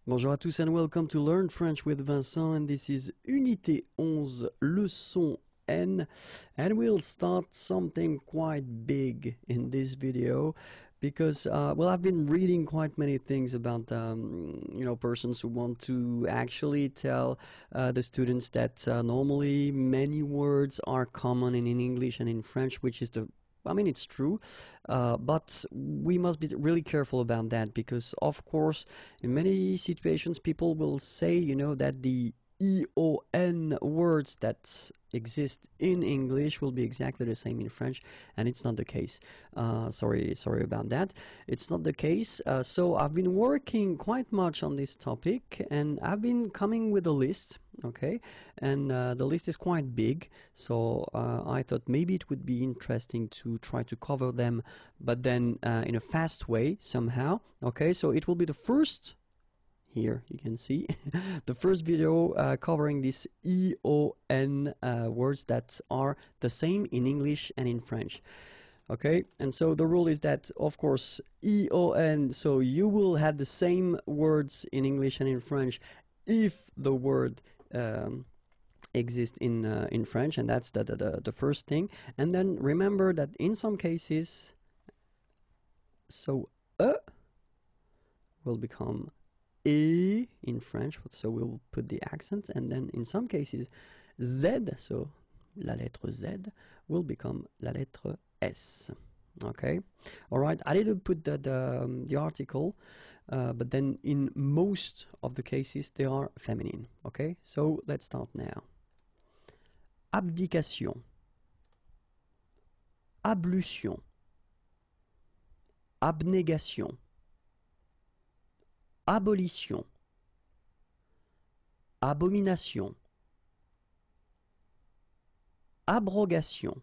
Bonjour à tous and welcome to Learn French with Vincent, and this is Unité 11, leçon N, and we'll start something quite big in this video because, well, I've been reading quite many things about, persons who want to actually tell the students that normally many words are common in English and in French, which is it's true, but we must be really careful about that because, of course, in many situations, people will say, that the EON words that exist in English will be exactly the same in French, and it's not the case. Sorry about that. It's not the case. So I've been working quite much on this topic, and I've been coming with a list. Okay, and the list is quite big, so I thought maybe it would be interesting to try to cover them, but then in a fast way somehow. Okay, so it will be the first. Here you can see the first video covering these EON words that are the same in English and in French. Okay, and so the rule is that, of course, EON, so you will have the same words in English and in French if the word exists in French, and that's the first thing. And then remember that in some cases, so will become in French, so we'll put the accent, and then in some cases Z, so la lettre Z, will become la lettre S. Okay, all right, I didn't put the article, but then in most of the cases they are feminine. Okay, so let's start now. Abdication, ablution, abnégation, abolition, abomination, abrogation,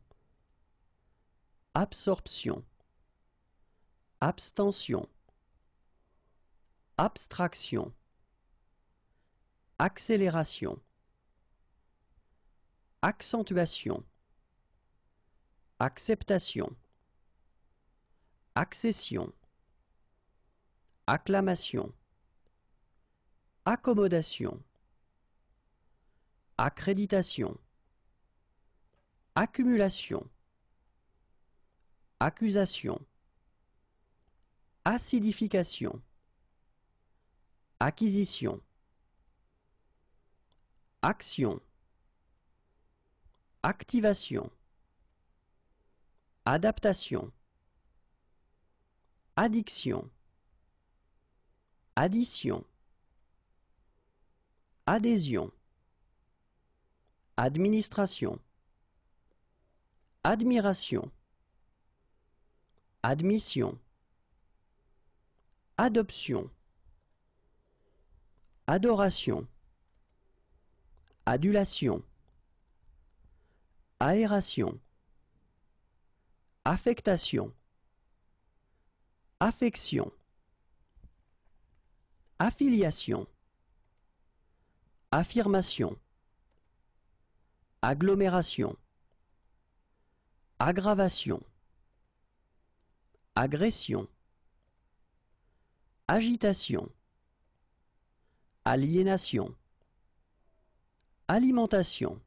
absorption, abstention, abstraction, accélération, accentuation, acceptation, accession, acclamation, accommodation, accréditation, accumulation, accusation, acidification, acquisition, action, activation, adaptation, addiction, addition, adhésion, administration, admiration, admission, adoption, adoration, adulation, aération, affectation, affection, affiliation, affirmation, agglomération, aggravation, agression, agitation, aliénation, alimentation,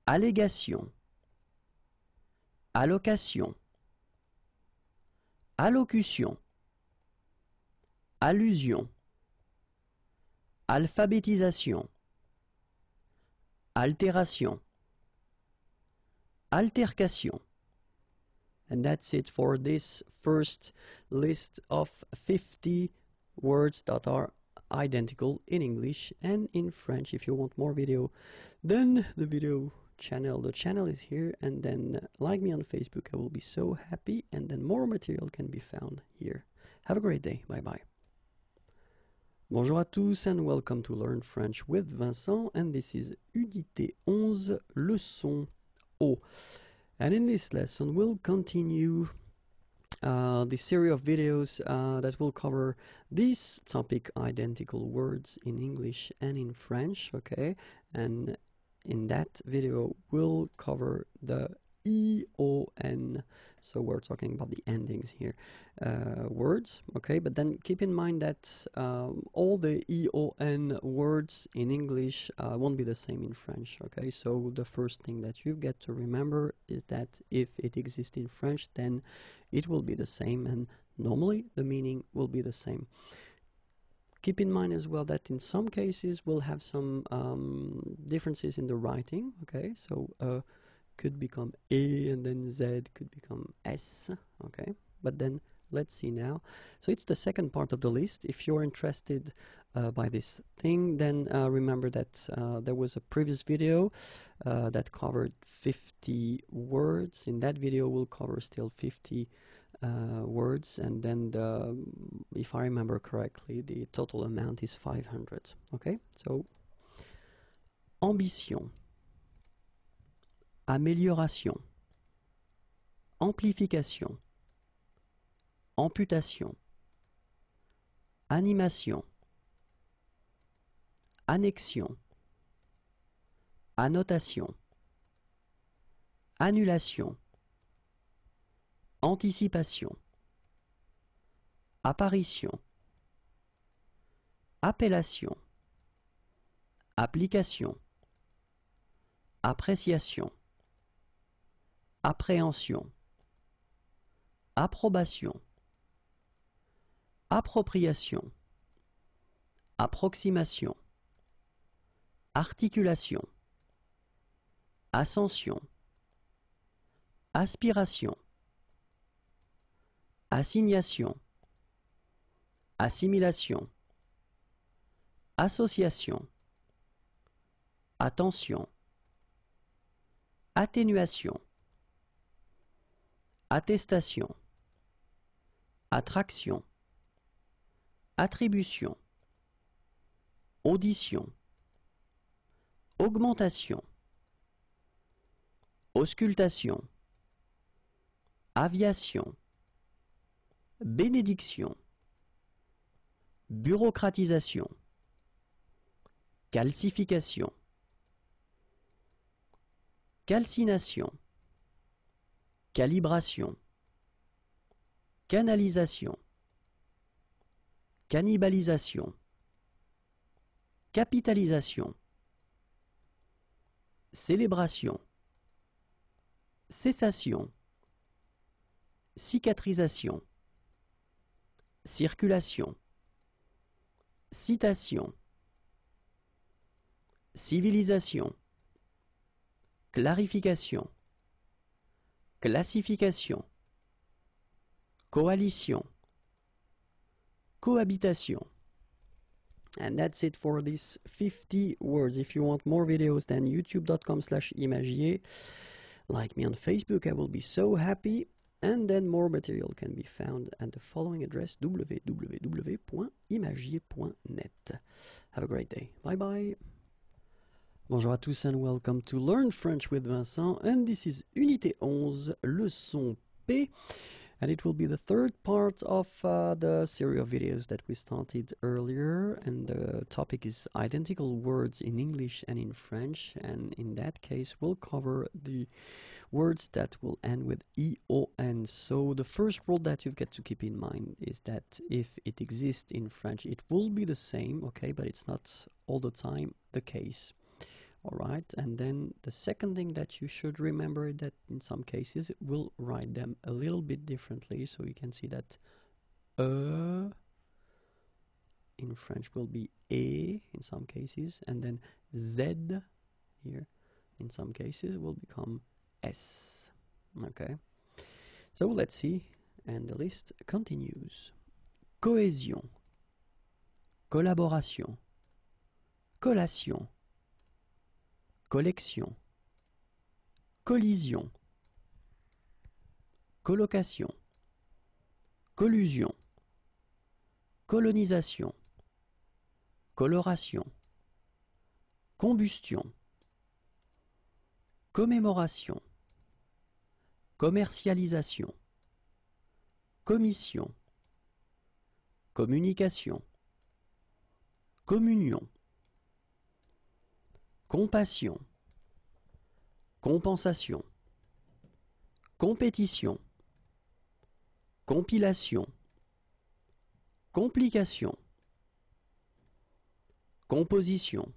allégation, allocation, allocution, allusion, alphabétisation, altération, altercation. And that's it for this first list of 50 words that are identical in English and in French. If you want more video, then the channel is here, and then like me on Facebook. I will be so happy, and then more material can be found here. Have a great day. Bye bye. Bonjour à tous and welcome to Learn French with Vincent, and this is Unité 11, leçon O. And in this lesson we'll continue the series of videos that will cover this topic, identical words in English and in French, okay? And in that video we'll cover the E-O-N. So we're talking about the endings here. Words, okay, but then keep in mind that all the E-O-N words in English won't be the same in French, okay? So the first thing that you get to remember is that if it exists in French, then it will be the same, and normally the meaning will be the same. Keep in mind as well that in some cases we'll have some differences in the writing, okay? So could become A, and then Z could become S, okay? But then let's see now. So it's the second part of the list. If you're interested by this thing, then remember that there was a previous video that covered 50 words. In that video we'll cover still 50 words, and then if I remember correctly, the total amount is 500, okay? So ambition, amélioration, amplification, amputation, animation, annexion, annotation, annulation, anticipation, apparition, appellation, application, appréciation, appréhension, approbation, appropriation, approximation, articulation, ascension, aspiration, assignation, assimilation, association, attention, atténuation, attestation, attraction, attribution, audition, augmentation, auscultation, aviation, bénédiction, bureaucratisation, calcification, calcination, calibration, canalisation, cannibalisation, capitalisation, célébration, cessation, cicatrisation, circulation, citation, civilisation, clarification, classification, coalition, cohabitation. And that's it for these 50 words. If you want more videos, then youtube.com/imagier. Like me on Facebook, I will be so happy. And then more material can be found at the following address, www.imagier.net. Have a great day. Bye bye. Bonjour à tous and welcome to Learn French with Vincent. And this is Unité 11, leçon P. And it will be the third part of the series of videos that we started earlier. And the topic is identical words in English and in French. And in that case, we'll cover the words that will end with E-O-N. So the first rule that you've got to keep in mind is that if it exists in French, it will be the same, okay? But it's not all the time the case. Alright, and then the second thing that you should remember is that in some cases we'll write them a little bit differently. So you can see that in French will be E in some cases, and then Z here in some cases will become S. Okay, so let's see, and the list continues. Cohésion, collaboration, collation, collection, collision, colocation, collusion, colonisation, coloration, combustion, commémoration, commercialisation, commission, communication, communion, compassion, compensation, compétition, compilation, complication, composition,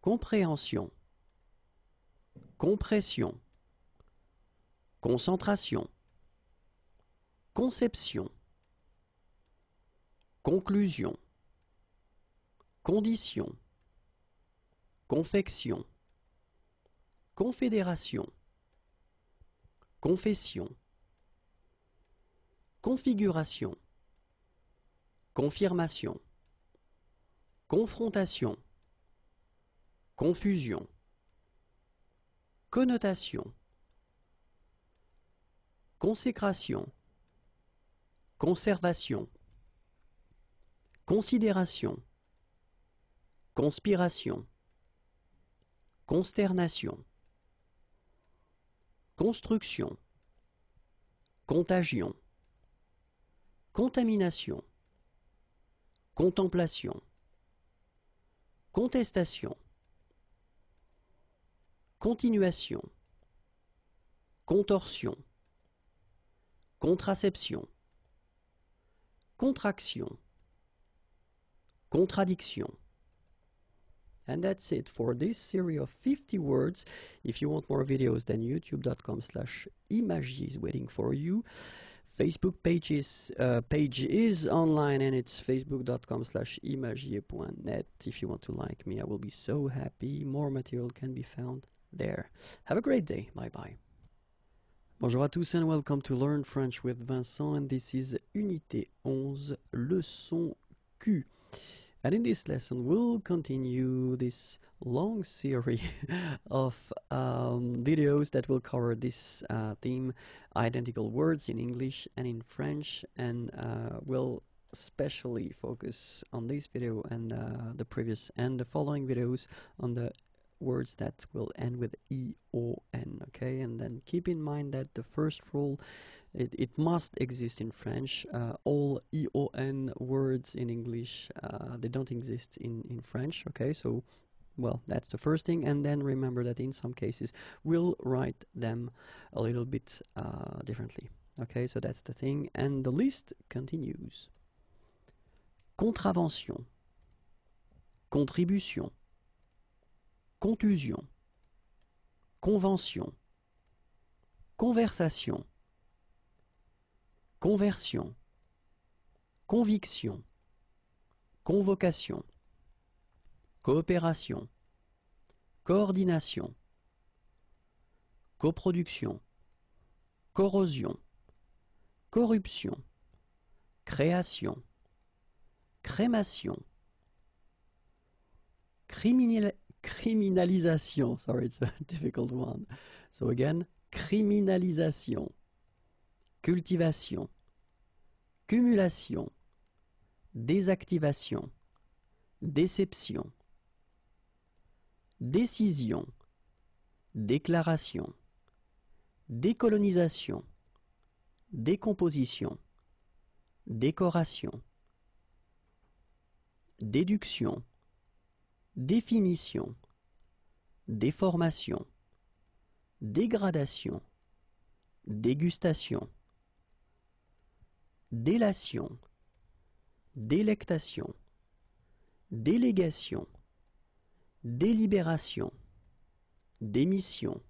compréhension, compression, concentration, conception, conclusion, condition, confection, confédération, confession, configuration, confirmation, confrontation, confusion, connotation, consécration, conservation, considération, conspiration, consternation, construction, contagion, contamination, contemplation, contestation, continuation, contorsion, contraception, contraction, contradiction. And that's it for this series of 50 words. If you want more videos, then youtube.com/imagier is waiting for you. Facebook page is online, and it's facebook.com/imagier.net. If you want to like me, I will be so happy. More material can be found there. Have a great day. Bye bye. Bonjour à tous and welcome to Learn French with Vincent, and this is Unité 11, leçon Q. And in this lesson, we'll continue this long series of videos that will cover this theme, identical words in English and in French, and we'll especially focus on this video and the previous and the following videos on the words that will end with E-O-N, okay? And then keep in mind that the first rule, it must exist in French. All E-O-N words in English, they don't exist in French, okay? So, well, that's the first thing. And then remember that in some cases, we'll write them a little bit differently, okay? So that's the thing. And the list continues. Contravention, contribution, contusion, convention, conversation, conversion, conviction, convocation, coopération, coordination, coproduction, corrosion, corruption, création, crémation, criminalisation, sorry, it's a difficult one. So again, criminalisation, cultivation, cumulation, désactivation, déception, décision, déclaration, décolonisation, décomposition, décoration, déduction, définition, déformation, dégradation, dégustation, délation, délectation, délégation, délibération, démission,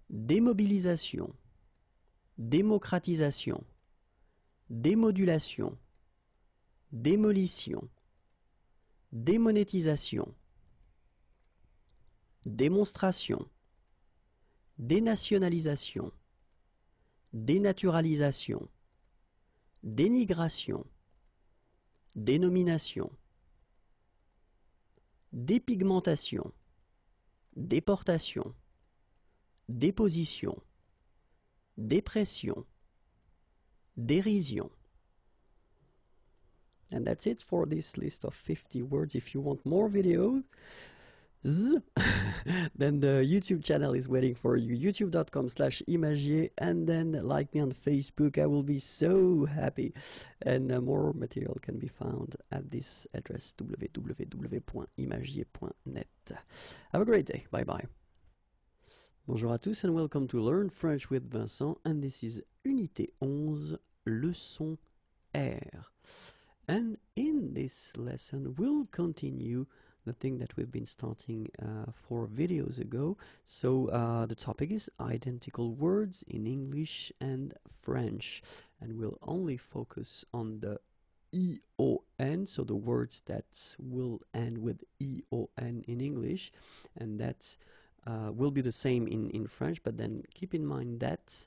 démobilisation, démocratisation, démodulation, démolition, démonétisation, démonstration, dénationalisation, dénaturalisation, dénigration, dénomination, dépigmentation, déportation, déposition, dépression, dérision. And that's it for this list of 50 words. If you want more videos, then the YouTube channel is waiting for you, youtube.com/imagier, and then like me on Facebook. I will be so happy. And more material can be found at this address, www.imagier.net. Have a great day. Bye bye. Bonjour à tous and welcome to Learn French with Vincent, and this is Unité 11, leçon R. And in this lesson we'll continue the thing that we've been starting 4 videos ago. So the topic is identical words in English and French, and we'll only focus on the EON, so the words that will end with EON in English, and that will be the same in French, but then keep in mind that,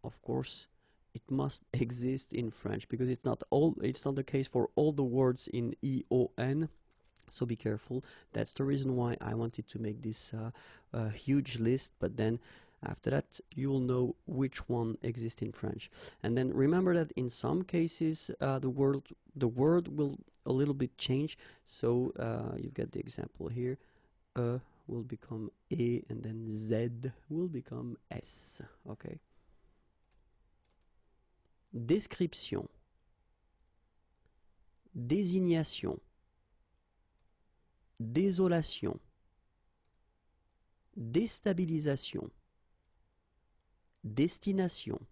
of course, it must exist in French, because it's not the case for all the words in EON. So be careful. That's the reason why I wanted to make this huge list, but then after that you'll know which one exists in French. And then remember that in some cases the word will a little bit change. So you get the example here. Will become E, and then Z will become S. Okay. Description, désignation, désolation, déstabilisation, destination,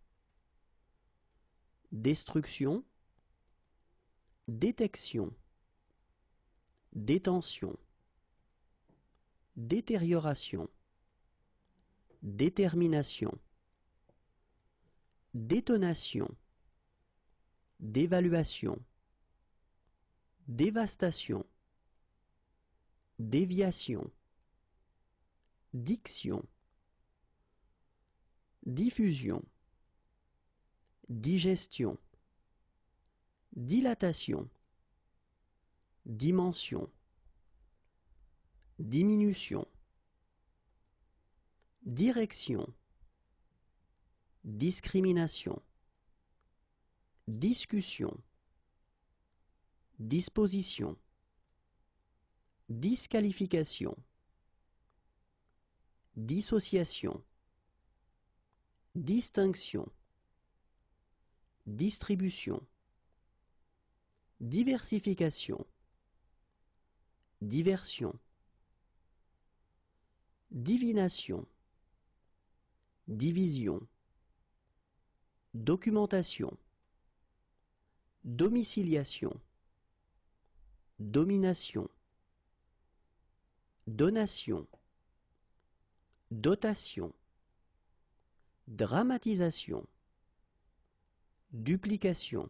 destruction, détection, détention, détérioration, détermination, détonation, d'évaluation, dévastation, déviation, diction, diffusion, digestion, dilatation, dimension, diminution, direction, discrimination, discussion, disposition, disqualification, dissociation, distinction, distribution, diversification, diversion, divination, division, documentation, domiciliation, domination, donation, dotation, dramatisation, duplication,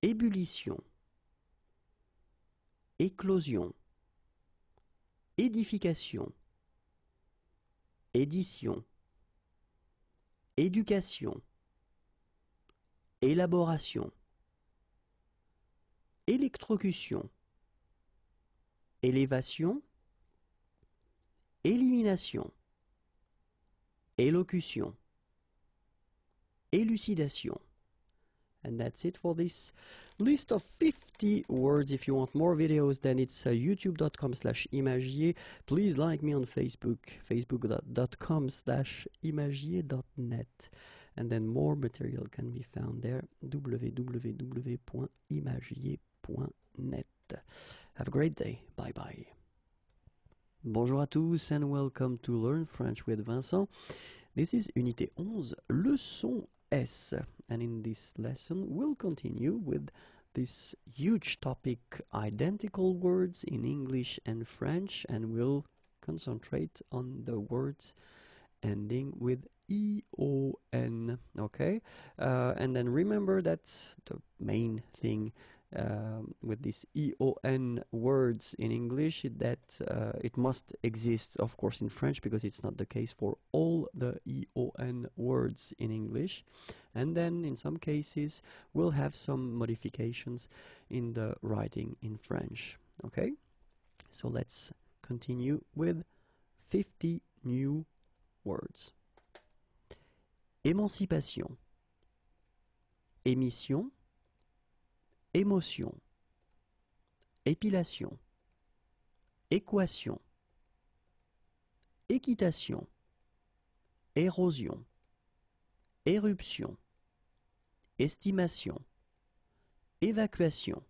ébullition, éclosion, édification, édition, éducation, élaboration, électrocution, élévation, élimination, élocution, élucidation. And that's it for this list of 50 words. If you want more videos, then it's youtube.com/imagier. Please like me on Facebook, facebook.com/imagier.net. And then more material can be found there, www.imagier.net. Have a great day. Bye bye. Bonjour à tous and welcome to Learn French with Vincent. This is Unité 11, leçon S. And in this lesson, we'll continue with this huge topic, identical words in English and French, and we'll concentrate on the words ending with EON, okay? And then remember that the main thing with these EON words in English is that it must exist, of course, in French, because it's not the case for all the EON words in English. And then in some cases we'll have some modifications in the writing in French, okay? So let's continue with 50 new words. Émancipation, émission, émotion, épilation, équation, équitation, érosion, éruption, estimation, évacuation,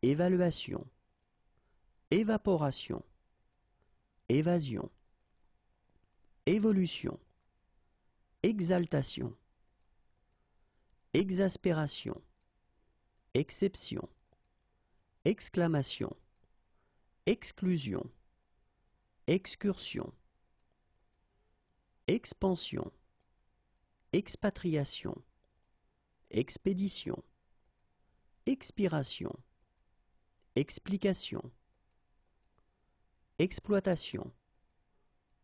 évaluation, évaporation, évasion, évolution, exaltation, exaspération, exception, exclamation, exclusion, excursion, expansion, expatriation, expédition, expiration, explication, exploitation,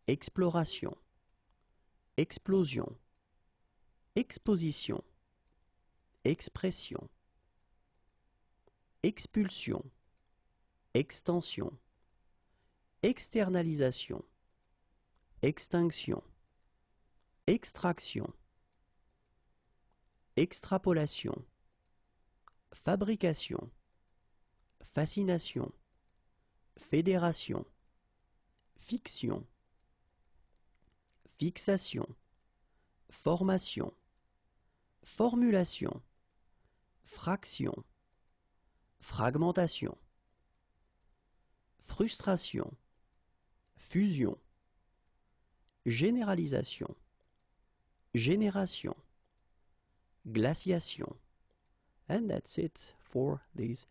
exploration, explosion, exposition, expression, expulsion, extension, externalisation, extinction, extraction, extrapolation, fabrication, fascination, fédération, fiction, fixation, formation, formulation, fraction, fragmentation, frustration, fusion, généralisation, génération, glaciation. And that's it for these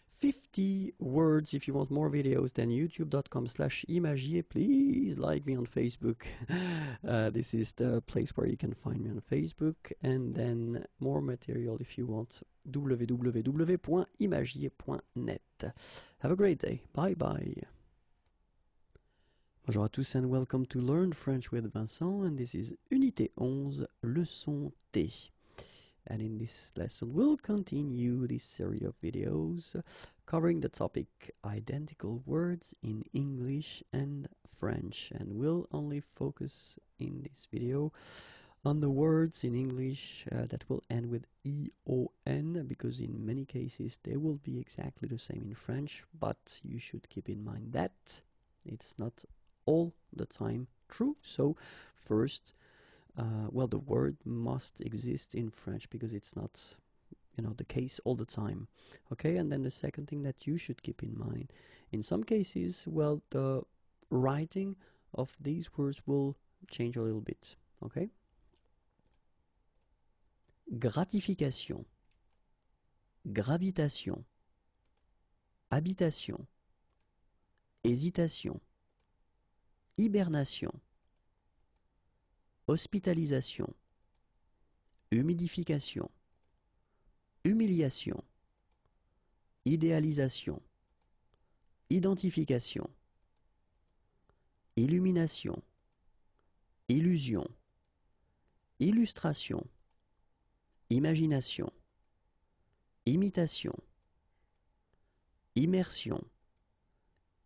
50 words. If you want more videos, then youtube.com/imagier. Please like me on Facebook. This is the place where you can find me on Facebook. And then more material if you want, www.imagier.net. Have a great day. Bye bye. Bonjour à tous and welcome to Learn French with Vincent, and this is Unité 11, Leçon T. And in this lesson we'll continue this series of videos covering the topic identical words in English and French, and we'll only focus in this video on the words in English that will end with EON, because in many cases they will be exactly the same in French, but you should keep in mind that it's not all the time true. So first, well, the word must exist in French because it's not, the case all the time. Okay, and then the second thing that you should keep in mind, in some cases, well, the writing of these words will change a little bit. Okay. Gratification, gravitation, habitation, hésitation, hibernation, hospitalisation, humidification, humiliation, idéalisation, identification, illumination, illusion, illustration, imagination, imitation, immersion,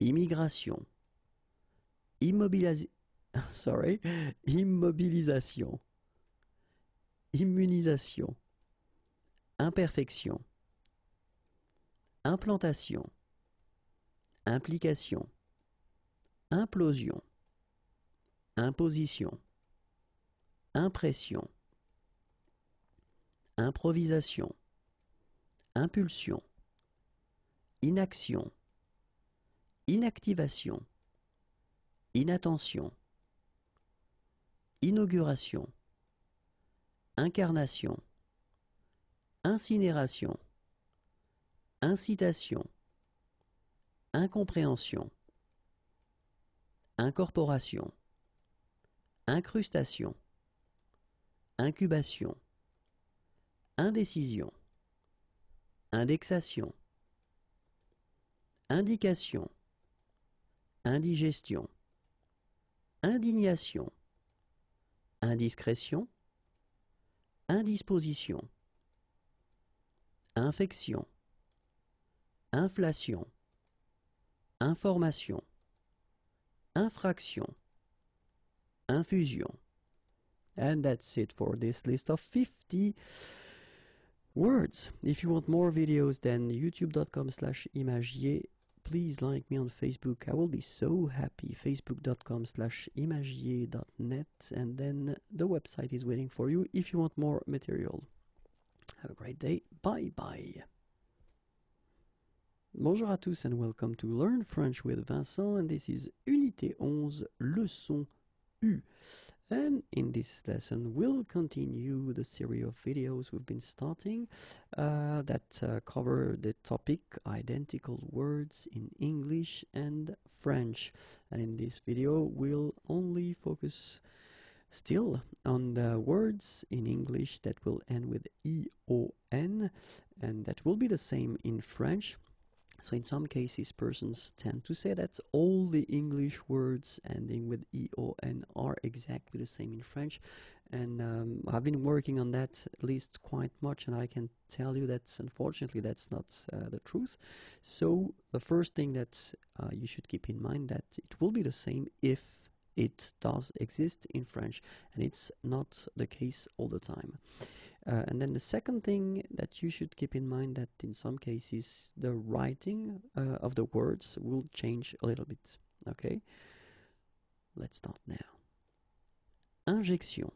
immigration, immobilisation, immunisation, imperfection, implantation, implication, implosion, imposition, impression, improvisation, impulsion, inaction, inactivation, inattention, inauguration, incarnation, incinération, incitation, incompréhension, incorporation, incrustation, incubation, indécision, indexation, indication, indigestion, indignation, indiscrétion, indisposition, infection, inflation, information, infraction, infusion. And that's it for this list of 50 words. If you want more videos, then youtube.com/imagier. Please like me on Facebook. I will be so happy. Facebook.com/imagier.net, and then the website is waiting for you if you want more material. Have a great day. Bye bye. Bonjour à tous and welcome to Learn French with Vincent, and this is Unité 11, leçon U. And in this lesson we'll continue the series of videos we've been starting that cover the topic identical words in English and French. And in this video we'll only focus still on the words in English that will end with EON, and that will be the same in French. So in some cases, persons tend to say that all the English words ending with EON are exactly the same in French. And I've been working on that at least quite much, and I can tell you that unfortunately that's not the truth. So the first thing that you should keep in mind that it will be the same if it does exist in French, and it's not the case all the time. And then the second thing that you should keep in mind that in some cases the writing of the words will change a little bit. Okay, let's start now. Injection,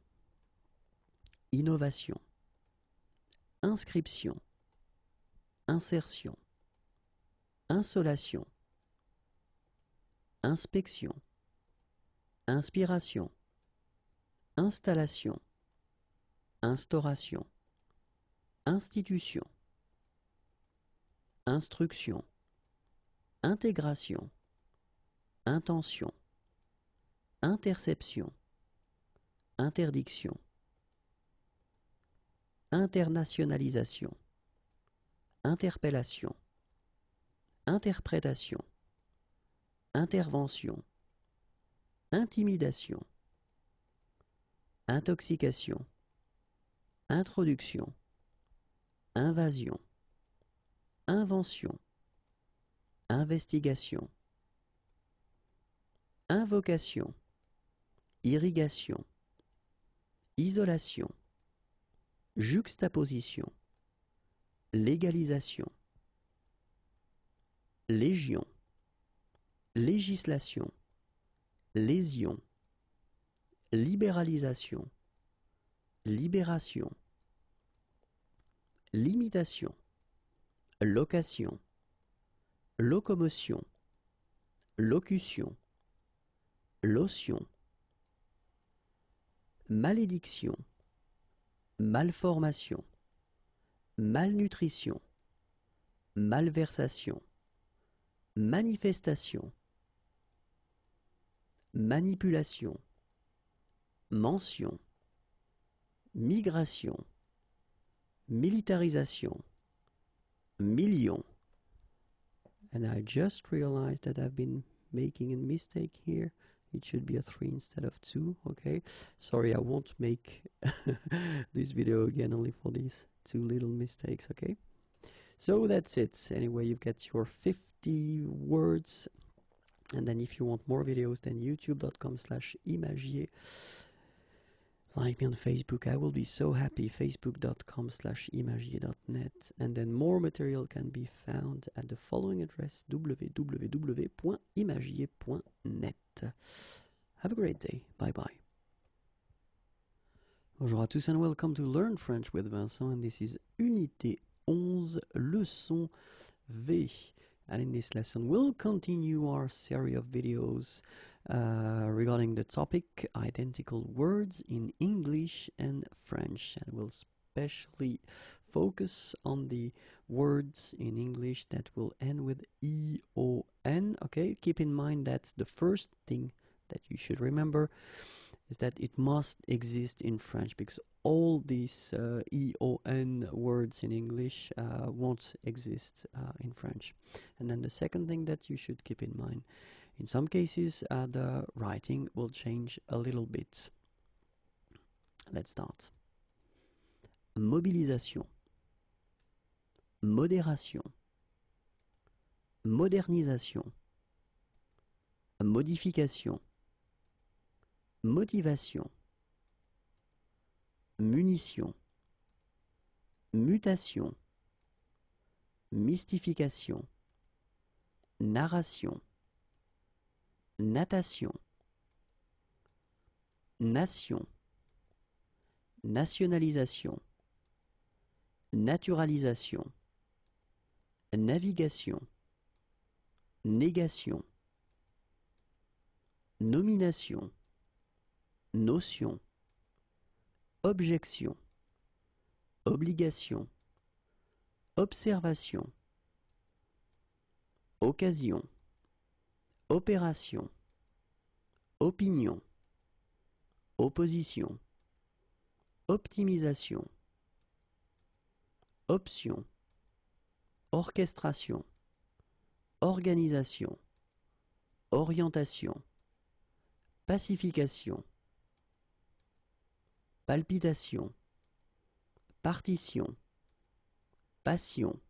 innovation, inscription, insertion, insolation, inspection, inspiration, installation, instauration, institution, instruction, intégration, intention, interception, interdiction, internationalisation, interpellation, interprétation, intervention, intimidation, intoxication, introduction, invasion, invention, investigation, invocation, irrigation, isolation, juxtaposition, légalisation, légion, législation, lésion, libéralisation, libération, limitation, location, locomotion, locution, lotion, malédiction, malformation, malnutrition, malversation, manifestation, manipulation, mention, migration, militarisation, million. And I just realized that I've been making a mistake here. It should be a 3 instead of 2, okay? Sorry, I won't make this video again only for these 2 little mistakes, okay? So that's it. Anyway, you've got your 50 words. And then if you want more videos, then youtube.com/imagier. Like me on Facebook, I will be so happy. Facebook.com/imagier.net. And then more material can be found at the following address, www.imagier.net. Have a great day. Bye bye. Bonjour à tous and welcome to Learn French with Vincent, and this is Unité 11, leçon V. And in this lesson, we'll continue our series of videos regarding the topic identical words in English and French. And we'll especially focus on the words in English that will end with EON. Okay, keep in mind that the first thing that you should remember is that it must exist in French, because all these EON words in English won't exist in French. And then the second thing that you should keep in mind, in some cases the writing will change a little bit. Let's start. Mobilisation, modération, modernisation, modification, motivation, munition, mutation, mystification, narration, natation, nation, nationalisation, naturalisation, navigation, négation, nomination, notion, objection, obligation, observation, occasion, opération, opinion, opposition, optimisation, option, orchestration, organisation, orientation, pacification, palpitation, partition, passion,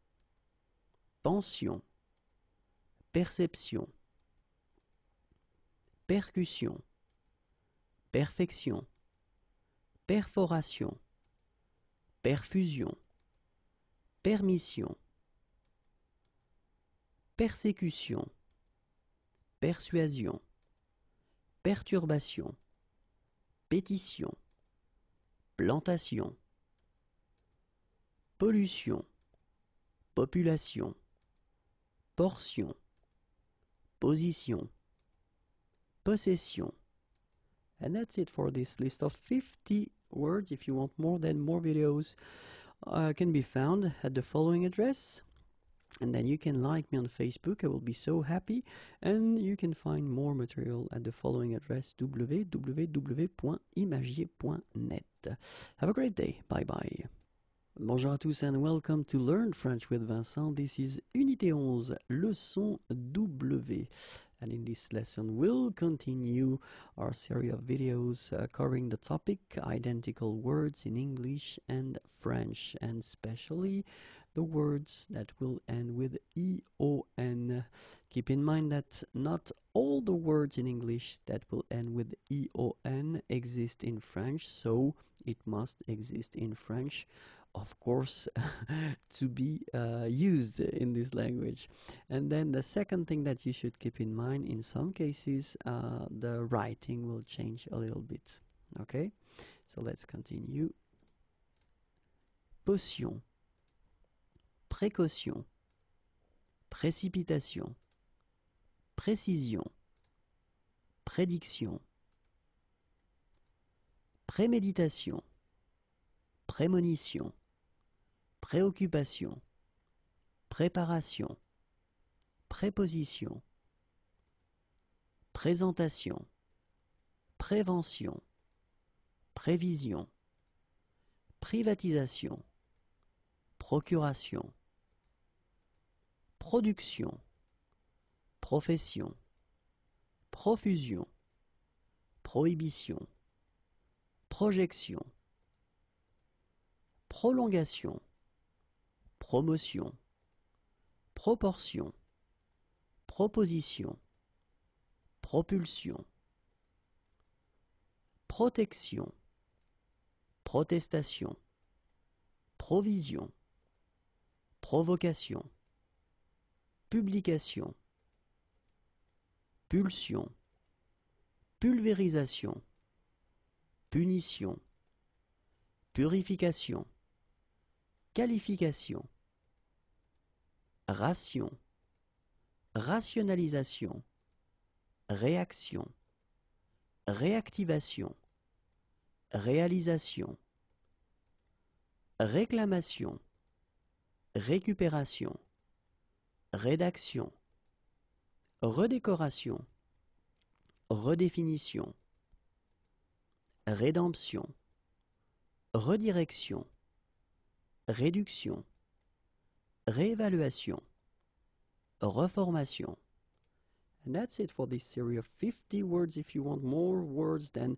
pension, perception, percussion, perfection, perforation, perfusion, permission, persécution, persuasion, perturbation, pétition, plantation, pollution, population, portion, position, possession. And that's it for this list of 50 words. If you want more, then more videos can be found at the following address. And then you can like me on Facebook, I will be so happy. And you can find more material at the following address, www.imagier.net. Have a great day. Bye bye. Bonjour à tous and welcome to Learn French with Vincent. This is Unité 11, leçon W. And in this lesson, we'll continue our series of videos covering the topic identical words in English and French, and especially the words that will end with EON. Keep in mind that not all the words in English that will end with EON exist in French, so it must exist in French, of course, to be used in this language. And then the second thing that you should keep in mind, in some cases, the writing will change a little bit. Okay, so let's continue. Potion, précaution, précipitation, précision, prédiction, préméditation, prémonition, préoccupation, préparation, préposition, présentation, prévention, prévision, privatisation, procuration, production, profession, profusion, prohibition, projection, prolongation, promotion, proportion, proposition, propulsion, protection, protestation, provision, provocation, publication, pulsion, pulvérisation, punition, purification, qualification, ration, rationalisation, réaction, réactivation, réalisation, réclamation, récupération, rédaction, redécoration, redéfinition, rédemption, redirection, réduction, réévaluation, reformation. And that's it for this series of 50 words. If you want more words, then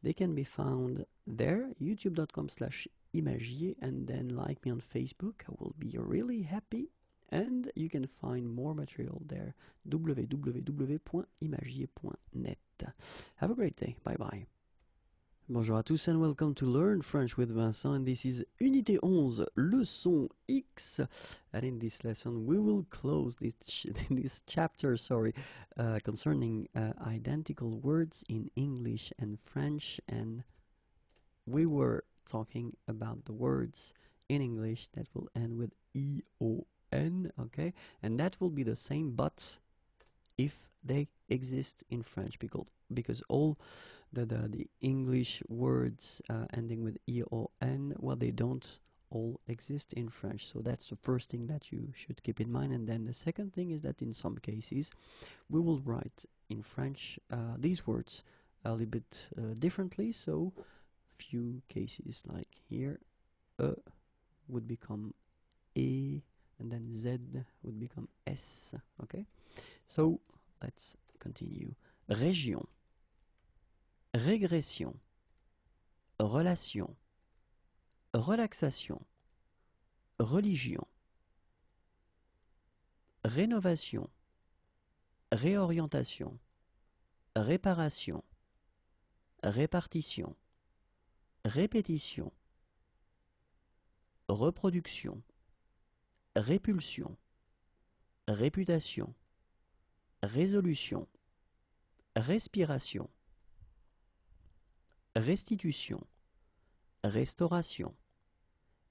they can be found there, youtube.com/imagier, and then like me on Facebook. I will be really happy. And you can find more material there, www.imagier.net. Have a great day. Bye bye. Bonjour à tous and welcome to Learn French with Vincent, and this is Unité 11, leçon X. And in this lesson we will close this chapter concerning identical words in English and French, and we were talking about the words in English that will end with EON, okay? And that will be the same, but if they exist in French, because all the English words ending with E or N, well, they don't all exist in French. So that's the first thing that you should keep in mind. And then the second thing is that in some cases we will write in French these words a little bit differently. So few cases like here, would become E, and then Z would become S. Okay, so let's continue. Région, régression, relation, relaxation, religion, rénovation, réorientation, réparation, répartition, répétition, reproduction, répulsion, réputation, résolution, respiration, restitution, restauration,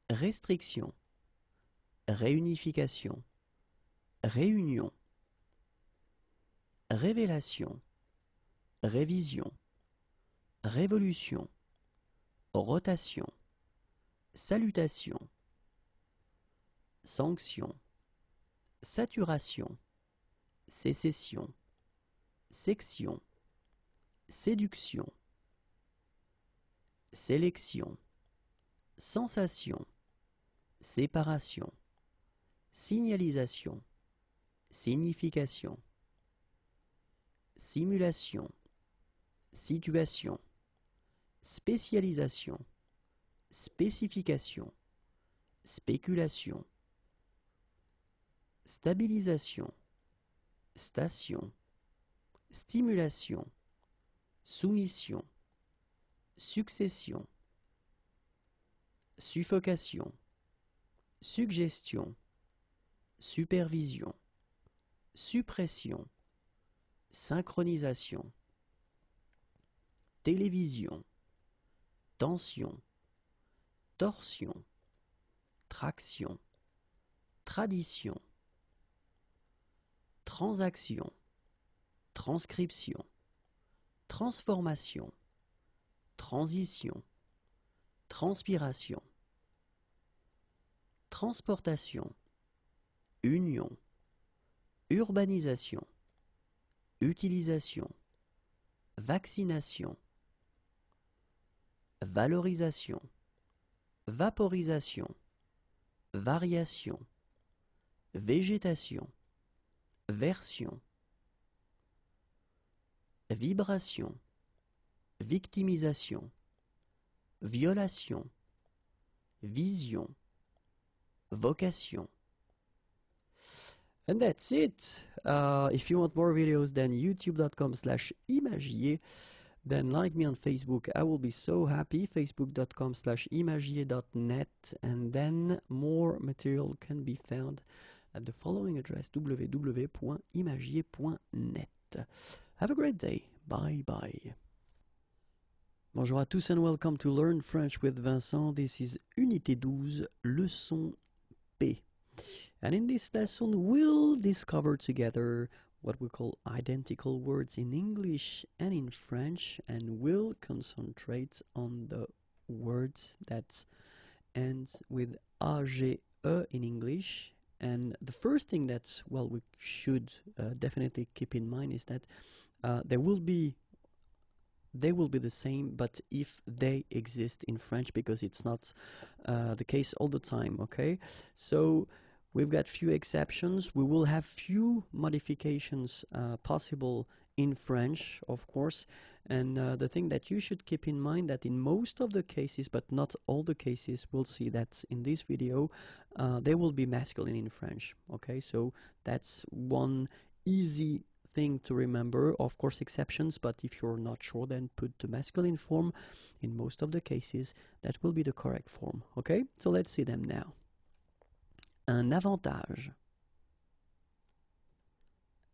restriction, réunification, réunion, révélation, révision, révolution, rotation, salutation, sanction, saturation, sécession, section, séduction, sélection, sensation, séparation, signalisation, signification, simulation, situation, spécialisation, spécification, spéculation, stabilisation, station, stimulation, soumission, succession, suffocation, suggestion, supervision, suppression, synchronisation, télévision, tension, torsion, traction, tradition, transaction, transcription, transformation, transition, transpiration, transportation, union, urbanisation, utilisation, vaccination, valorisation, vaporisation, variation, végétation, version, vibration, victimisation, violation, vision, vocation. And that's it. If you want more videos, then youtube.com/imagier. Then like me on Facebook. I will be so happy. facebook.com/imagier.net. And then more material can be found at the following address, www.imagier.net. Have a great day. Bye bye. Bonjour à tous and welcome to Learn French with Vincent. This is Unité 12, leçon P. And in this lesson, we'll discover together what we call identical words in English and in French, and we'll concentrate on the words that ends with AGE in English. And the first thing that, well, we should definitely keep in mind is that they will be the same, but if they exist in French, because it's not the case all the time, okay? So we've got few exceptions. We will have few modifications possible in French, of course. And the thing that you should keep in mind that in most of the cases, but not all the cases, we'll see that in this video, they will be masculine in French, okay? So that's one easy thing to remember. Of course, exceptions, but if you're not sure, then put the masculine form. In most of the cases, that will be the correct form, okay? So let's see them now. Un avantage,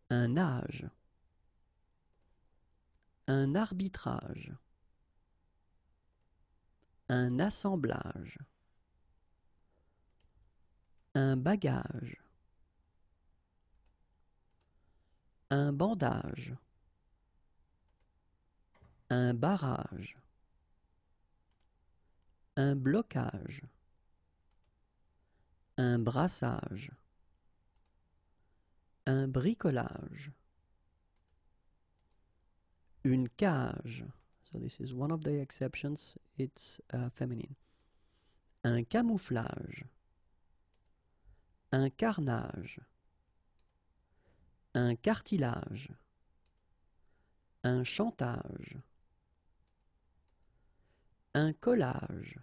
un âge, un arbitrage, un assemblage, un bagage, un bandage, un barrage, un blocage, un brassage, un bricolage, une cage. So this is one of the exceptions, it's feminine. Un camouflage, un carnage, un cartilage, un chantage, un collage,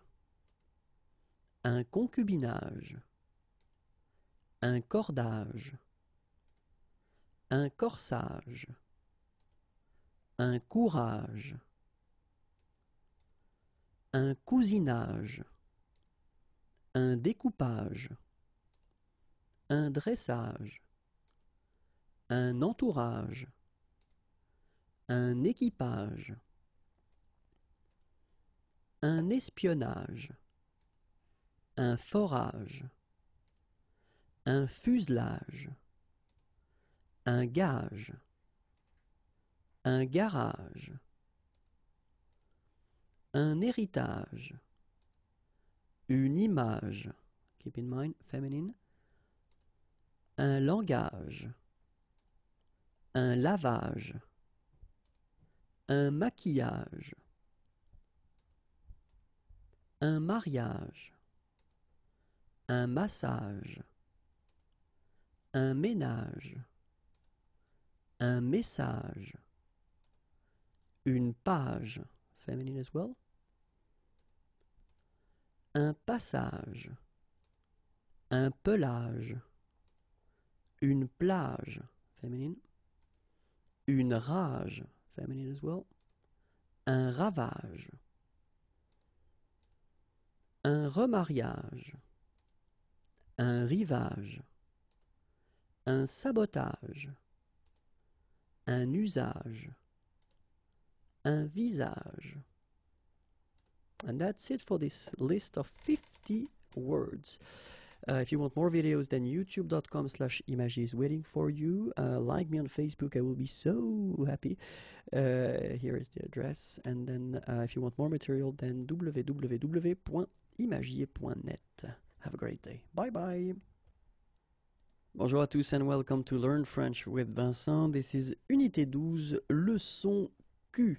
un concubinage, un cordage, un corsage, un courage, un cousinage, un découpage, un dressage, un entourage, un équipage, un espionnage, un forage, un fuselage, un gage, un garage, un héritage, une image, keep in mind, feminine, un langage, un lavage, un maquillage, un mariage, un massage, un ménage, un message, une page, feminine as well, un passage, un pelage, une plage, feminine, une rage, feminine as well, un ravage, un remariage, un rivage, un sabotage, un usage, un visage. And that's it for this list of 50 words. If you want more videos, then youtube.com/images is waiting for you. Like me on Facebook, I will be so happy. Here is the address. And then if you want more material, then www.imagier.net. Have a great day. Bye bye. Bonjour à tous and welcome to Learn French with Vincent. This is Unité 12, leçon Q.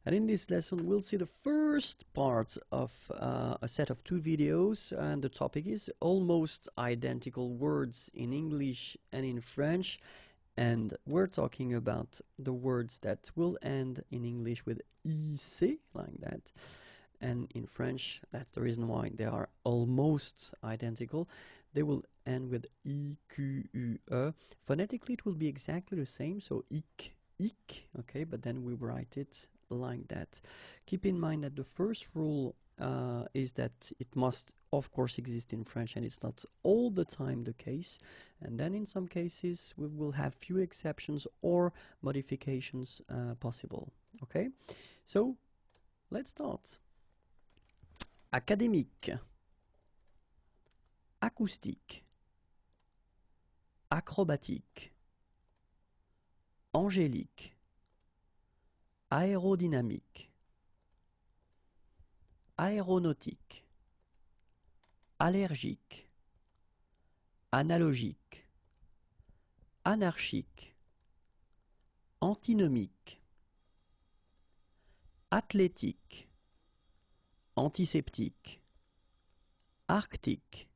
And in this lesson, we'll see the first part of a set of 2 videos. And the topic is almost identical words in English and in French. And we're talking about the words that will end in English with IC, like that. And in French, that's the reason why they are almost identical. They will end with IQUE. Phonetically, it will be exactly the same, so ik, okay, but then we write it like that. Keep in mind that the first rule is that it must, of course, exist in French, and it's not all the time the case. And then in some cases, we will have few exceptions or modifications possible, okay? So, let's start. Académique, acoustique, acrobatique, angélique, aérodynamique, aéronautique, allergique, analogique, anarchique, antinomique, athlétique, antiseptique, arctique,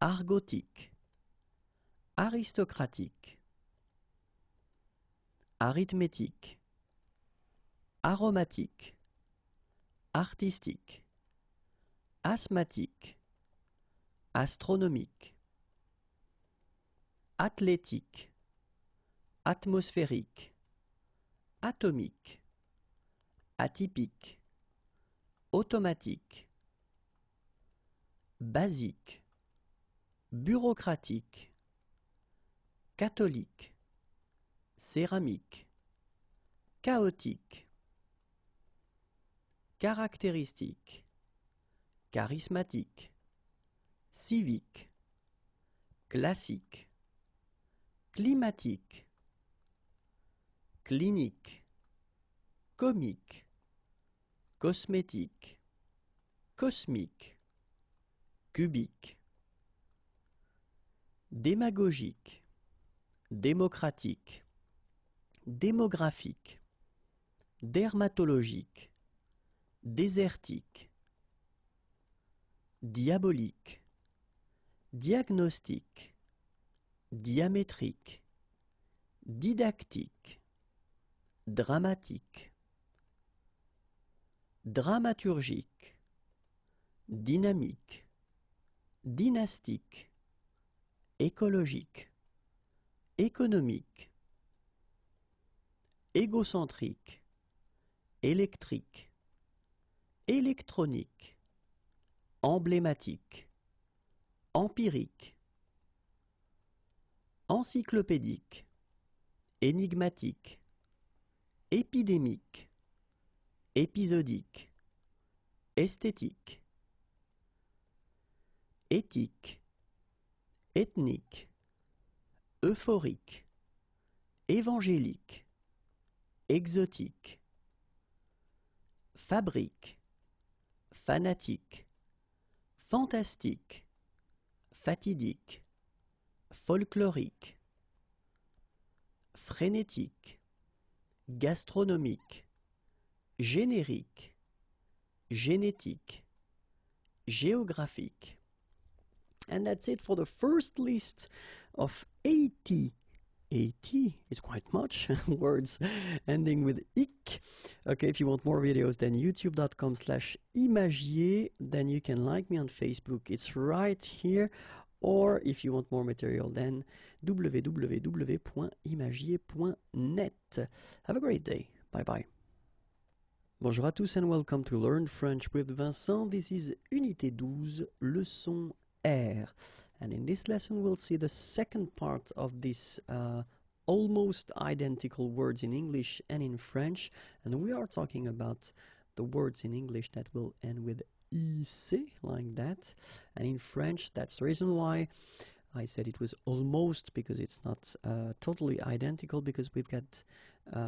argotique, aristocratique, arithmétique, aromatique, artistique, asthmatique, astronomique, athlétique, atmosphérique, atomique, atypique, automatique, basique, bureaucratique, catholique, céramique, chaotique, caractéristique, charismatique, civique, classique, climatique, clinique, comique, cosmétique, cosmique, cubique, démagogique, démocratique, démographique, dermatologique, désertique, diabolique, diagnostic, diamétrique, didactique, dramatique, dramaturgique, dynamique, dynastique, écologique, économique, égocentrique, électrique, électronique, emblématique, empirique, encyclopédique, énigmatique, épidémique, épisodique, esthétique, éthique, ethnique, euphorique, évangélique, exotique, fabrique, fanatique, fantastique, fatidique, folklorique, frénétique, gastronomique, générique, génétique, géographique. And that's it for the first list of 80. 80 is quite much words ending with ik. Okay, if you want more videos, then youtube.com/imagier. Then you can like me on Facebook. It's right here. Or if you want more material, then www.imagier.net. Have a great day. Bye bye. Bonjour à tous and welcome to Learn French with Vincent. This is Unité 12, leçon R. And in this lesson we'll see the second part of this almost identical words in English and in French. And we are talking about the words in English that will end with IC, like that. And in French, that's the reason why I said it was almost, because it's not totally identical, because we've got,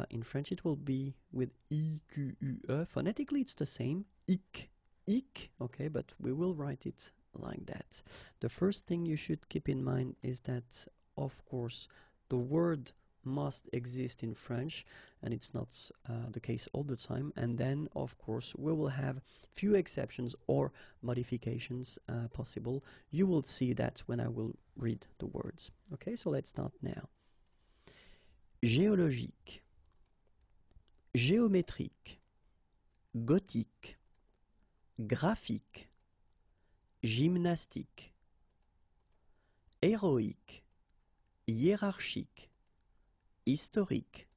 in French it will be with IQUE. Phonetically it's the same, ik, okay, but we will write it like that. The first thing you should keep in mind is that, of course, the word must exist in French, and it's not the case all the time. And then, of course, we will have few exceptions or modifications possible. You will see that when I will read the words. Okay, so let's start now. Géologique, géométrique, gothique, graphique, gymnastique, héroïque, hiérarchique, historique,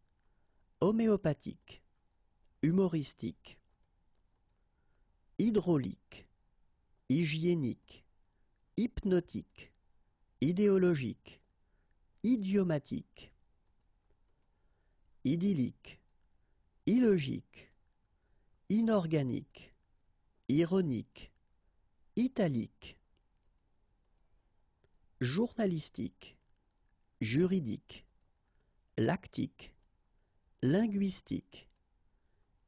homéopathique, humoristique, hydraulique, hygiénique, hypnotique, idéologique, idiomatique, idyllique, illogique, inorganique, ironique, italique, journalistique, juridique, lactique, linguistique,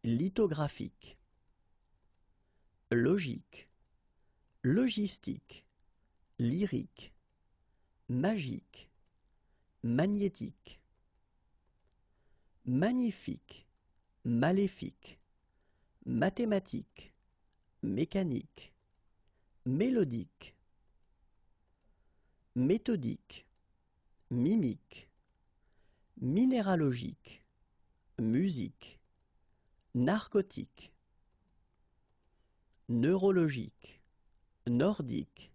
lithographique, logique, logistique, lyrique, magique, magnétique, magnifique, maléfique, mathématique, mécanique, mélodique, méthodique, mimique, minéralogique, musique, narcotique, neurologique, nordique,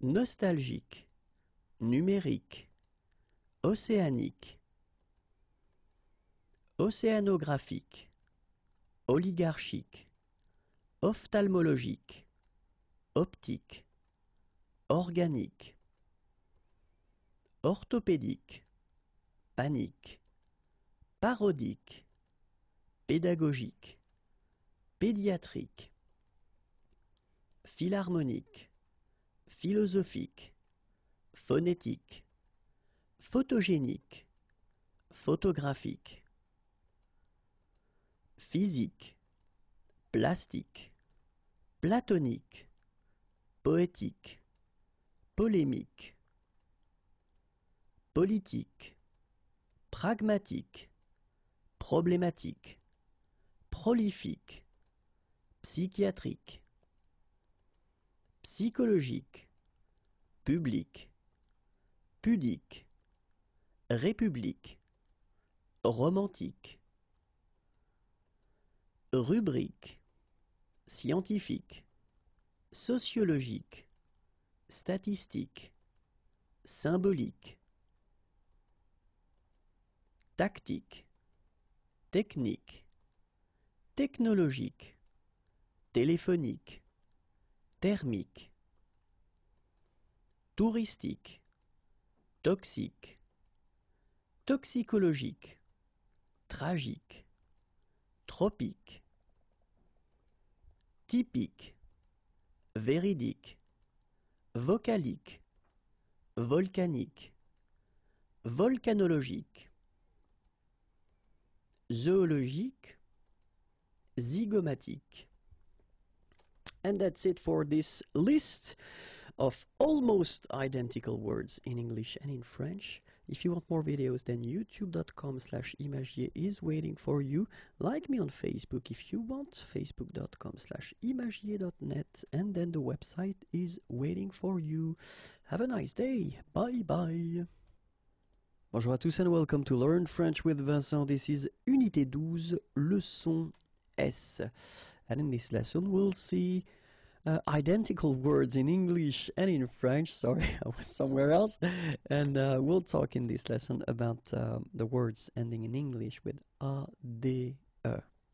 nostalgique, numérique, océanique, océanographique, oligarchique, ophtalmologique, optique, organique, orthopédique, panique, parodique, pédagogique, pédiatrique, philharmonique, philosophique, phonétique, photogénique, photographique, physique, plastique, platonique, poétique, polémique, politique, pragmatique, problématique, prolifique, psychiatrique, psychologique, public, pudique, république, romantique, rubrique, scientifique, sociologique, statistique, symbolique, tactique, technique, technologique, téléphonique, thermique, touristique, toxique, toxicologique, tragique, tropique, typique, véridique, vocalique, volcanique, volcanologique, zoologique, zygomatique. And that's it for this list of almost identical words in English and in French. If you want more videos, then youtube.com/imagier is waiting for you. Like me on Facebook if you want, facebook.com/imagier.net, and then the website is waiting for you. Have a nice day. Bye bye. Bonjour à tous and welcome to Learn French with Vincent. This is Unité 12, leçon S. And in this lesson we'll see identical words in English and in French. Sorry, I was somewhere else. And we'll talk in this lesson about the words ending in English with a, de,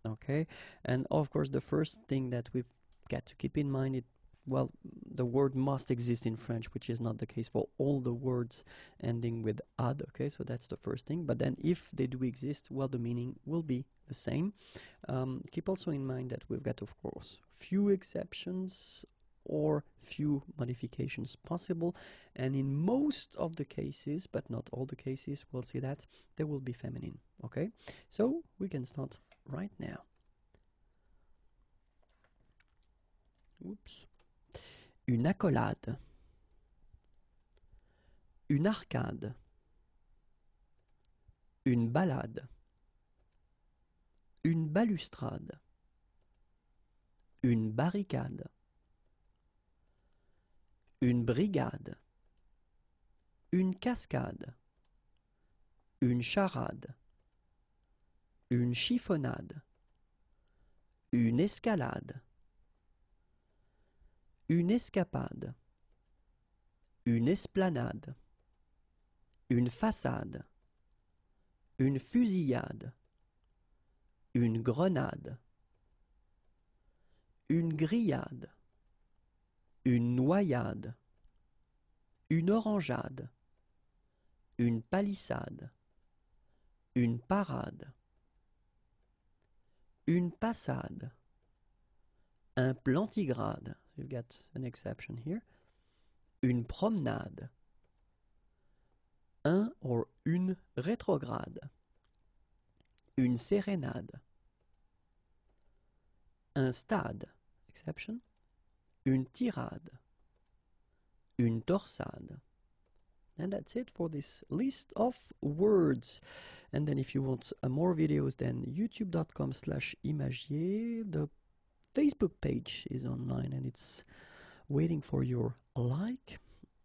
okay? And of course, the first thing that we've got to keep in mind, well, the word must exist in French, which is not the case for all the words ending with ad, okay? So that's the first thing. But then if they do exist, well, the meaning will be the same. Keep also in mind that we've got, of course, few exceptions or few modifications possible. And in most of the cases, but not all the cases, we'll see that they will be feminine, okay? So we can start right now. Oops. Une accolade, une arcade, une balade, une balustrade, une barricade, une brigade, une cascade, une charade, une chiffonnade, une escalade, une escapade, une esplanade, une façade, une fusillade, une grenade, une grillade, une noyade, une orangeade, une palissade, une parade, une passade, un plantigrade. You've got an exception here. Une promenade. Un or une rétrograde. Une sérénade. Un stade. Exception. Une tirade. Une torsade. And that's it for this list of words. And then if you want more videos, then youtube.com/imagier. The Facebook page is online and it's waiting for your like.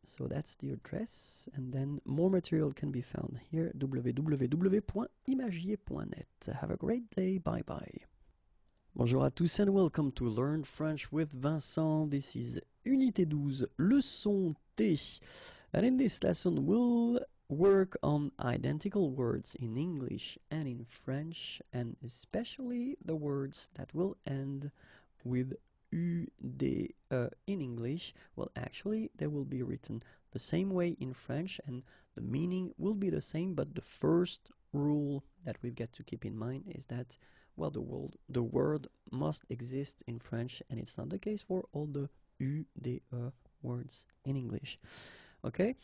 So that's the address. And then more material can be found here, www.imagier.net. Have a great day. Bye bye. Bonjour à tous and welcome to Learn French with Vincent. This is Unité 12, leçon T. And in this lesson we'll work on identical words in English and in French, and especially the words that will end with U, D, in English. Well, actually, they will be written the same way in French, and the meaning will be the same, but the first rule that we've got to keep in mind is that, well, the word must exist in French, and it's not the case for all the U, D, words in English. Okay,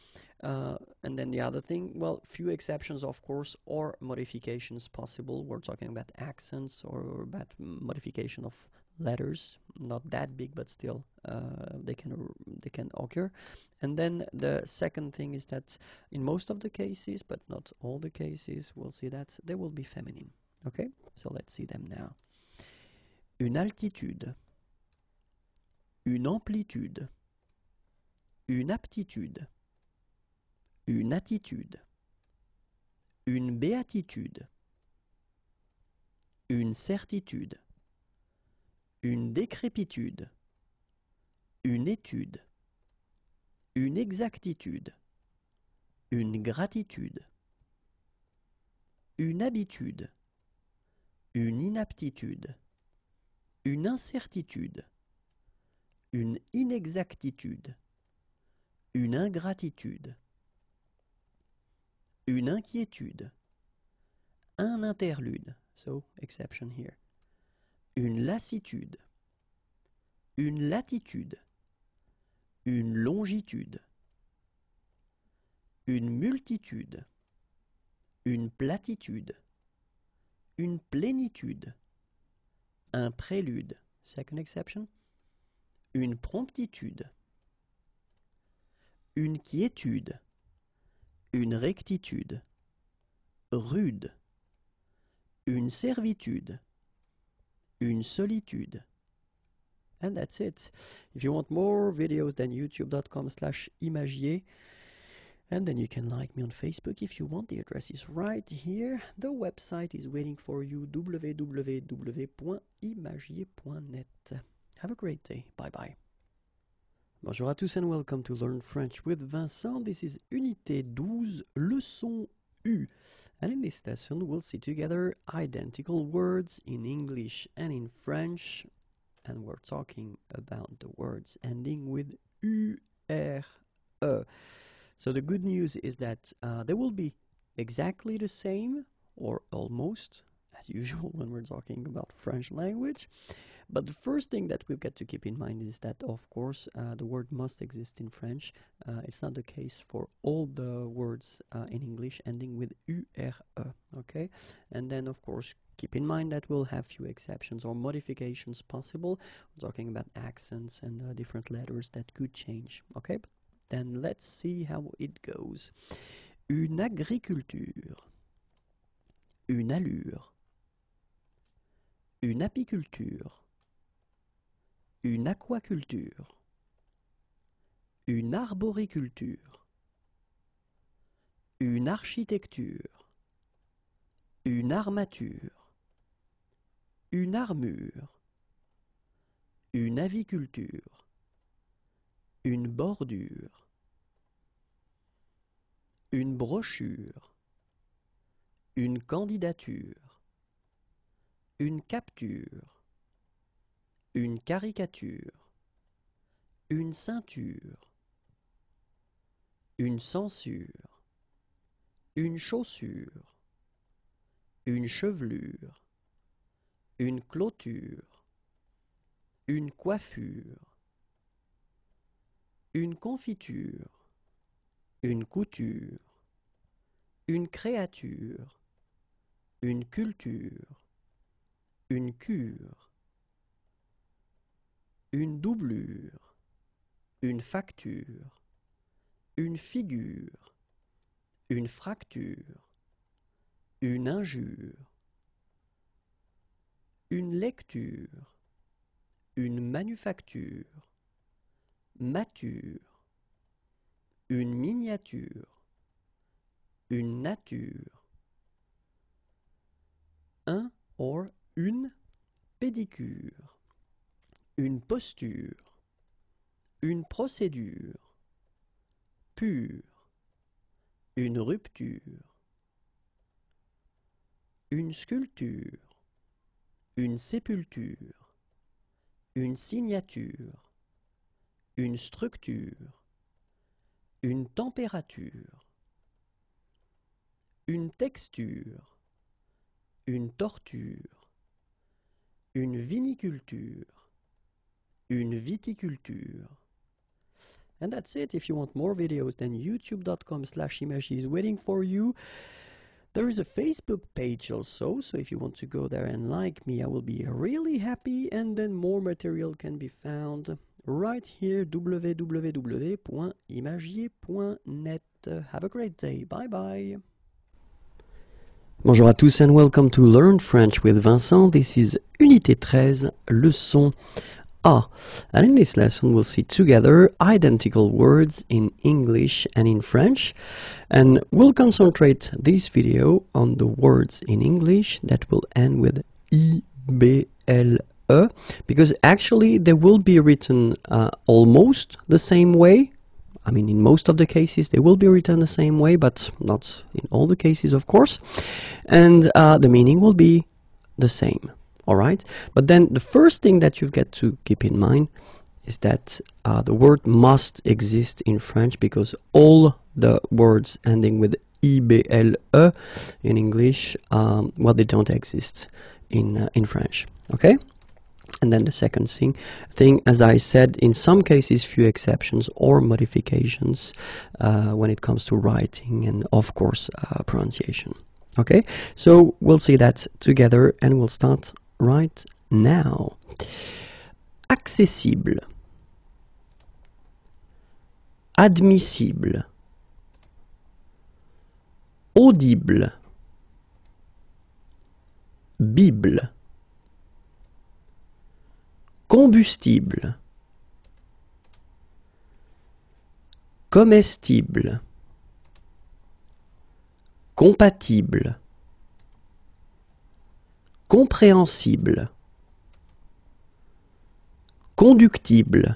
and then the other thing, well, few exceptions, of course, or modifications possible. We're talking about accents or about modification of letters, not that big, but still they can occur. And then the second thing is that in most of the cases, but not all the cases, we'll see that they will be feminine. Okay, so let's see them now. Une altitude, une amplitude, une aptitude, une attitude, une béatitude, une certitude, une décrépitude, une étude, une exactitude, une gratitude, une habitude, une inaptitude, une incertitude, une inexactitude, une ingratitude, une inquiétude, un interlude, so exception here, une lassitude, une latitude, une longitude, une multitude, une platitude, une plénitude, un prélude, second exception, une promptitude, une quiétude, une rectitude, rude, une servitude, une solitude. And that's it. If you want more videos, then youtube.com/imagier. And then you can like me on Facebook if you want. The address is right here. The website is waiting for you, www.imagier.net. Have a great day. Bye-bye. Bonjour à tous and welcome to Learn French with Vincent. This is Unité 12, Leçon U. And in this lesson, we'll see together identical words in English and in French. And we're talking about the words ending with URE. So the good news is that they will be exactly the same, or almost, as usual when we're talking about French language. But the first thing that we've got to keep in mind is that, of course, the word must exist in French. It's not the case for all the words in English ending with URE, okay? And then, of course, keep in mind that we'll have few exceptions or modifications possible. We're talking about accents and different letters that could change, okay? But then let's see how it goes. Une agriculture, une allure, une apiculture, une aquaculture, une arboriculture, une architecture, une armature, une armure, une aviculture, une bordure, une brochure, une candidature, une capture, une caricature, une ceinture, une censure, une chaussure, une chevelure, une clôture, une coiffure, une confiture, une couture, une créature, une culture, une cure, une doublure, une facture, une figure, une fracture, une injure, une lecture, une manufacture, mature, une miniature, une nature, un or une pédicure, une posture, une procédure, pure, une rupture, une sculpture, une sépulture, une signature, une structure, une température, une texture, une torture, une viniculture, une viticulture, And that's it. If you want more videos, then youtube.com/imagier is waiting for you. There is a Facebook page also, so if you want to go there and like me, I will be really happy. And then more material can be found right here, www.imagier.net. Have a great day. Bye bye. Bonjour à tous and welcome to Learn French with Vincent. This is Unité 13, leçon A. And in this lesson we'll see together identical words in English and in French. And we'll concentrate this video on the words in English that will end with IBLE, because actually they will be written almost the same way. I mean, in most of the cases they will be written the same way, but not in all the cases, of course. And the meaning will be the same. Alright? But then the first thing that you've got to keep in mind is that the word must exist in French, because all the words ending with IBLE in English, well, they don't exist in French. Okay? And then the second thing, as I said, in some cases, few exceptions or modifications when it comes to writing and, of course, pronunciation. Okay? So we'll see that together and we'll start right now. Accessible, admissible, audible, Bible, combustible, comestible, compatible, compréhensible, conductible,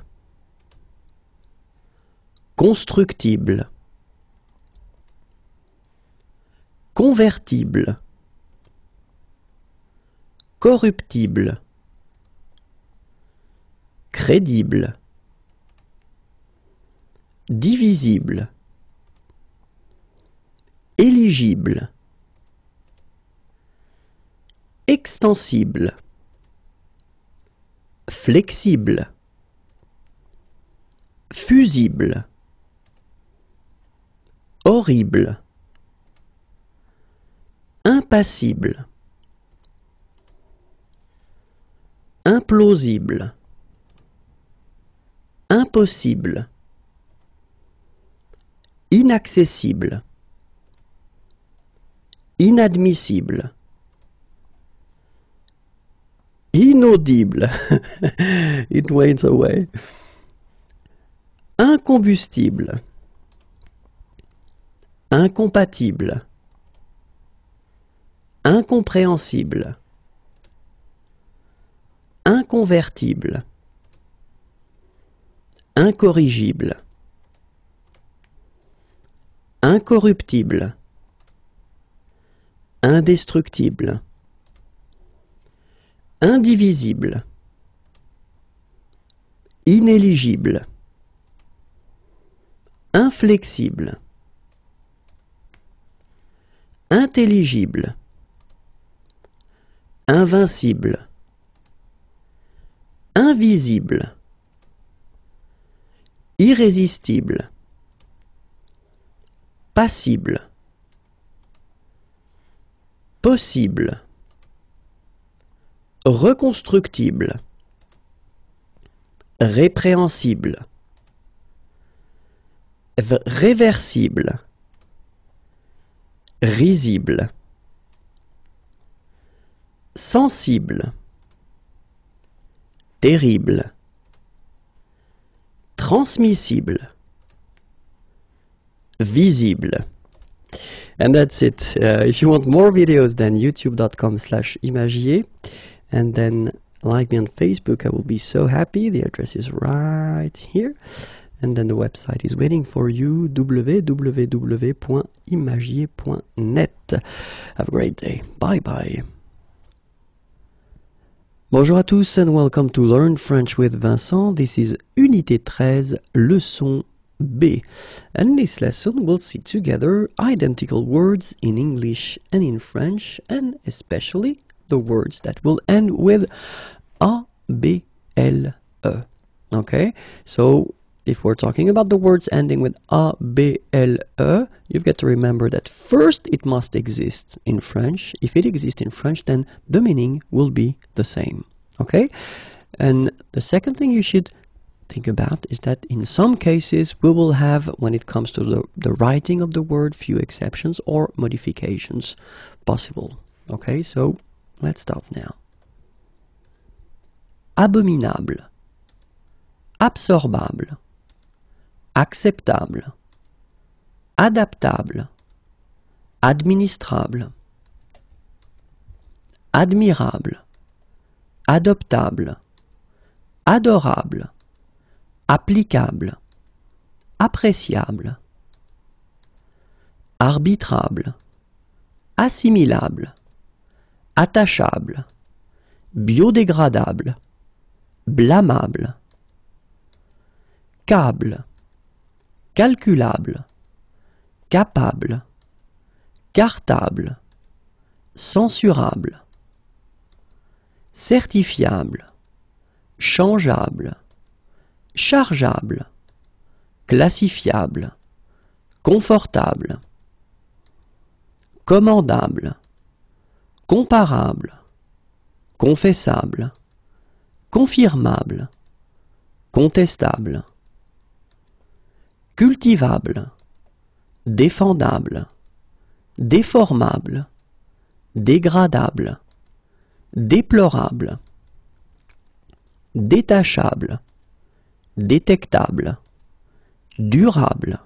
constructible, convertible, corruptible, crédible, divisible, éligible, extensible, flexible, fusible, horrible, impassible, implausible, impossible, inaccessible, inadmissible, inaudible, it went away, incombustible, incompatible, incompréhensible, inconvertible, incorrigible, incorruptible, indestructible, indivisible, inéligible, inflexible, intelligible, invincible, invisible, irrésistible, passible, possible, reconstructible, répréhensible, réversible, risible, sensible, terrible, transmissible, visible. And that's it. If you want more videos, then youtube.com/imagier, and then like me on Facebook. I will be so happy. The address is right here, and then the website is waiting for you, www.imagier.net. Have a great day. Bye bye. Bonjour à tous and welcome to Learn French with Vincent. This is Unité 13, leçon B. And in this lesson we'll see together identical words in English and in French, and especially the words that will end with A, B, L, E. Okay, so if we're talking about the words ending with A, B, L, E, you've got to remember that first it must exist in French. If it exists in French, then the meaning will be the same. Okay? And the second thing you should think about is that in some cases we will have, when it comes to the writing of the word, few exceptions or modifications possible. Okay? So let's start now. Abominable. Absorbable. Acceptable, adaptable, administrable, admirable, adoptable, adorable, applicable, appréciable, arbitrable, assimilable, attachable, biodégradable, blâmable, câble, calculable, capable, cartable, censurable, certifiable, changeable, chargeable, classifiable, confortable, commandable, comparable, confessable, confirmable, contestable, cultivable, défendable, déformable, dégradable, déplorable, détachable, détectable, durable,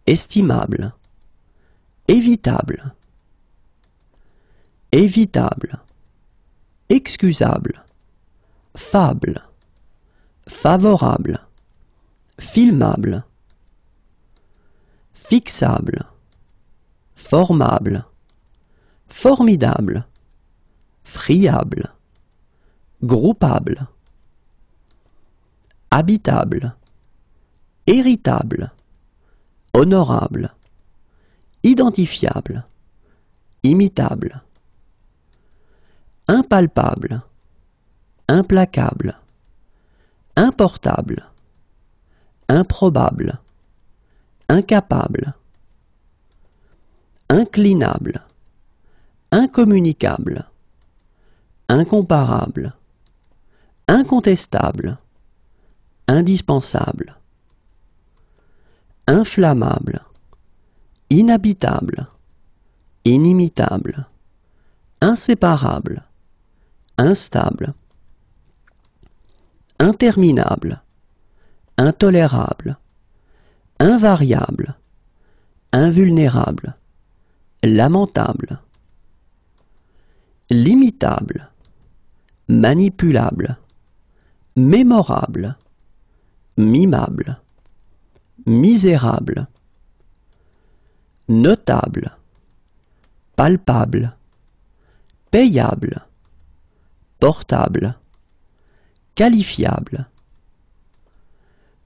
estimable, évitable, évitable, excusable, fable, favorable, filmable, fixable, formable, formidable, friable, groupable, habitable, héritable, honorable, identifiable, imitable, impalpable, implacable, importable, improbable, incapable, inclinable, incommunicable, incomparable, incontestable, indispensable, inflammable, inhabitable, inimitable, inséparable, instable, interminable, intolérable, invariable, invulnérable, lamentable, limitable, manipulable, mémorable, mimable, misérable, notable, palpable, payable, portable, qualifiable,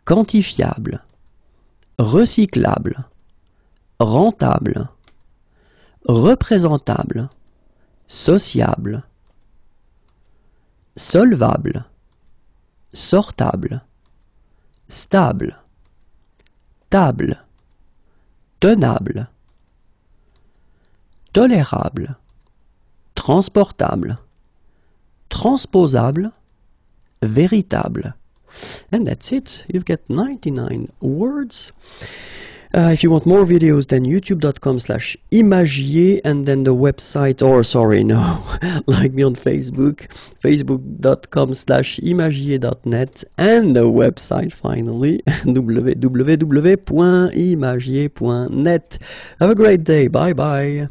quantifiable, recyclable, rentable, représentable, sociable, solvable, sortable, stable, table, tenable, tolérable, transportable, transposable, véritable. And that's it. You've got 99 words. If you want more videos, then youtube.com/imagier, and then the website, or sorry, no, like me on Facebook, facebook.com/imagier.net, and the website finally, www.imagier.net. Have a great day. Bye bye.